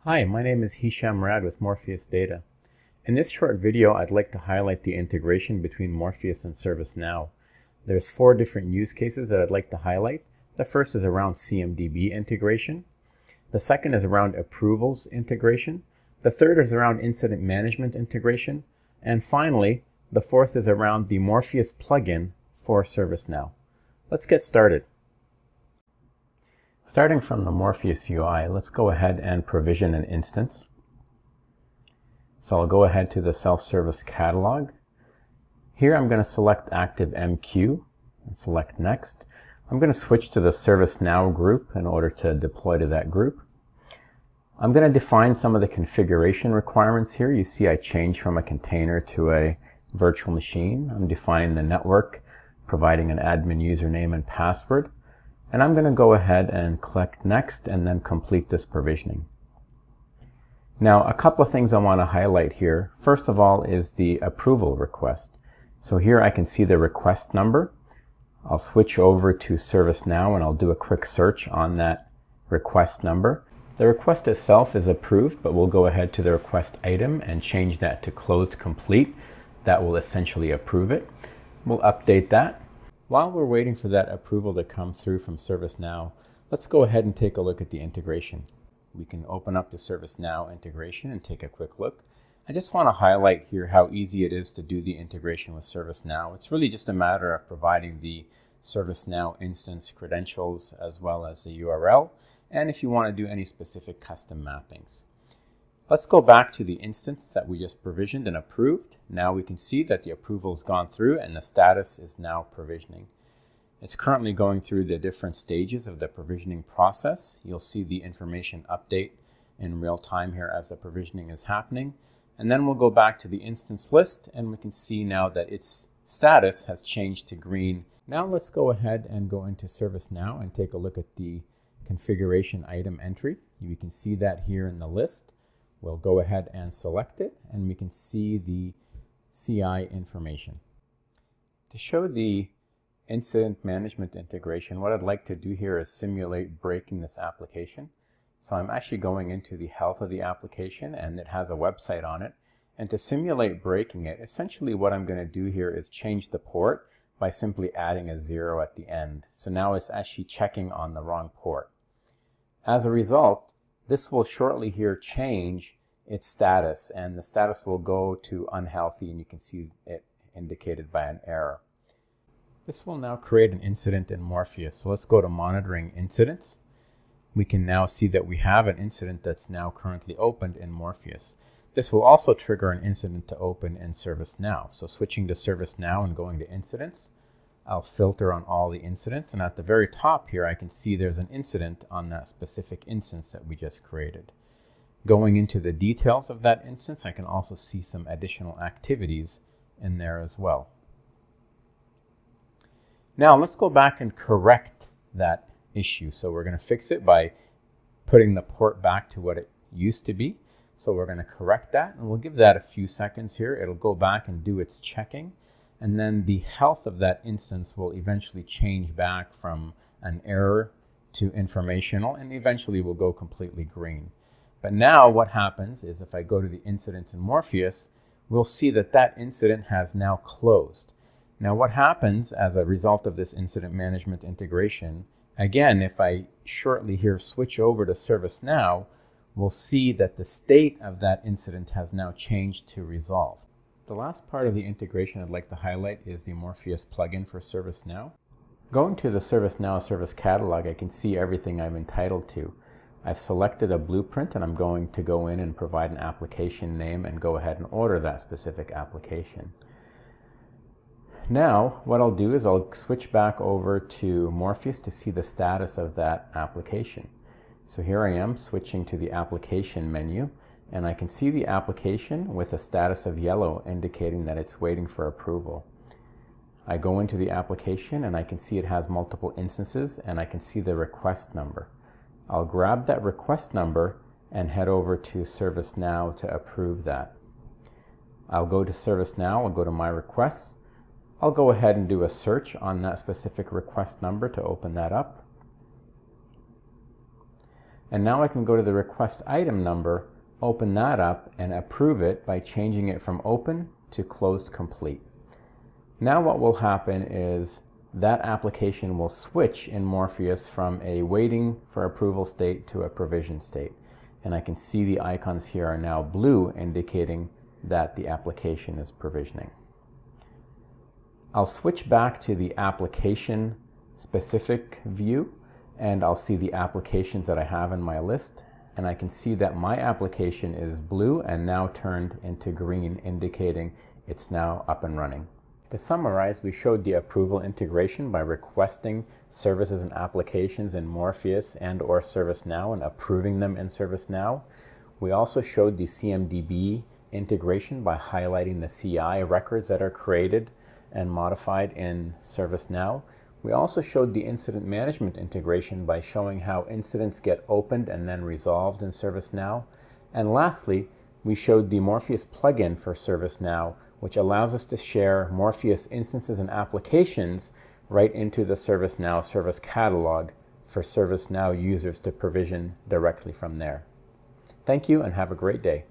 Hi, my name is Hisham Rad with Morpheus Data. In this short video, I'd like to highlight the integration between Morpheus and ServiceNow. There's 4 different use cases that I'd like to highlight. The first is around CMDB integration. The second is around approvals integration. The third is around incident management integration. And finally, the fourth is around the Morpheus plugin for ServiceNow. Let's get started. Starting from the Morpheus UI, let's go ahead and provision an instance. So I'll go ahead to the self-service catalog. Here I'm going to select ActiveMQ and select Next. I'm going to switch to the ServiceNow group in order to deploy to that group. I'm going to define some of the configuration requirements here. You see I changed from a container to a virtual machine. I'm defining the network, providing an admin username and password. And I'm going to go ahead and click Next and then complete this provisioning. Now, a couple of things I want to highlight here. First of all is the approval request. So here I can see the request number. I'll switch over to ServiceNow and I'll do a quick search on that request number. The request itself is approved, but we'll go ahead to the request item and change that to closed complete. That will essentially approve it. We'll update that. While we're waiting for that approval to come through from ServiceNow, let's go ahead and take a look at the integration. We can open up the ServiceNow integration and take a quick look. I just want to highlight here how easy it is to do the integration with ServiceNow. It's really just a matter of providing the ServiceNow instance credentials as well as the URL, and if you want to do any specific custom mappings. Let's go back to the instance that we just provisioned and approved. Now we can see that the approval has gone through and the status is now provisioning. It's currently going through the different stages of the provisioning process. You'll see the information update in real time here as the provisioning is happening. And then we'll go back to the instance list and we can see now that its status has changed to green. Now let's go ahead and go into ServiceNow and take a look at the configuration item entry. You can see that here in the list. We'll go ahead and select it and we can see the CI information. To show the incident management integration, what I'd like to do here is simulate breaking this application. So I'm actually going into the health of the application and it has a website on it. And to simulate breaking it, essentially what I'm going to do here is change the port by simply adding a 0 at the end. So now it's actually checking on the wrong port. As a result, this will shortly here change its status and the status will go to unhealthy and you can see it indicated by an error. This will now create an incident in Morpheus. So let's go to monitoring incidents. We can now see that we have an incident that's now currently opened in Morpheus. This will also trigger an incident to open in ServiceNow. So switching to ServiceNow and going to incidents, I'll filter on all the incidents, and at the very top here I can see there's an incident on that specific instance that we just created. Going into the details of that instance, I can also see some additional activities in there as well. Now let's go back and correct that issue. So we're going to fix it by putting the port back to what it used to be. So we're going to correct that and we'll give that a few seconds here. It'll go back and do its checking. And then the health of that instance will eventually change back from an error to informational and eventually will go completely green. But now what happens is if I go to the incident in Morpheus, we'll see that that incident has now closed. Now what happens as a result of this incident management integration, again, if I shortly here switch over to ServiceNow, we'll see that the state of that incident has now changed to resolved. The last part of the integration I'd like to highlight is the Morpheus plugin for ServiceNow. Going to the ServiceNow service catalog, I can see everything I'm entitled to. I've selected a blueprint and I'm going to go in and provide an application name and go ahead and order that specific application. Now, what I'll do is I'll switch back over to Morpheus to see the status of that application. So here I am switching to the application menu. And I can see the application with a status of yellow indicating that it's waiting for approval. I go into the application and I can see it has multiple instances and I can see the request number. I'll grab that request number and head over to ServiceNow to approve that. I'll go to ServiceNow, I'll go to my requests. I'll go ahead and do a search on that specific request number to open that up. And now I can go to the request item number, open that up, and approve it by changing it from open to closed complete. Now what will happen is that application will switch in Morpheus from a waiting for approval state to a provision state. And I can see the icons here are now blue, indicating that the application is provisioning. I'll switch back to the application specific view, and I'll see the applications that I have in my list, and I can see that my application is blue and now turned into green, indicating it's now up and running. To summarize, we showed the approval integration by requesting services and applications in Morpheus and/or ServiceNow and approving them in ServiceNow. We also showed the CMDB integration by highlighting the CI records that are created and modified in ServiceNow. We also showed the incident management integration by showing how incidents get opened and then resolved in ServiceNow. And lastly, we showed the Morpheus plugin for ServiceNow, which allows us to share Morpheus instances and applications right into the ServiceNow service catalog for ServiceNow users to provision directly from there. Thank you and have a great day.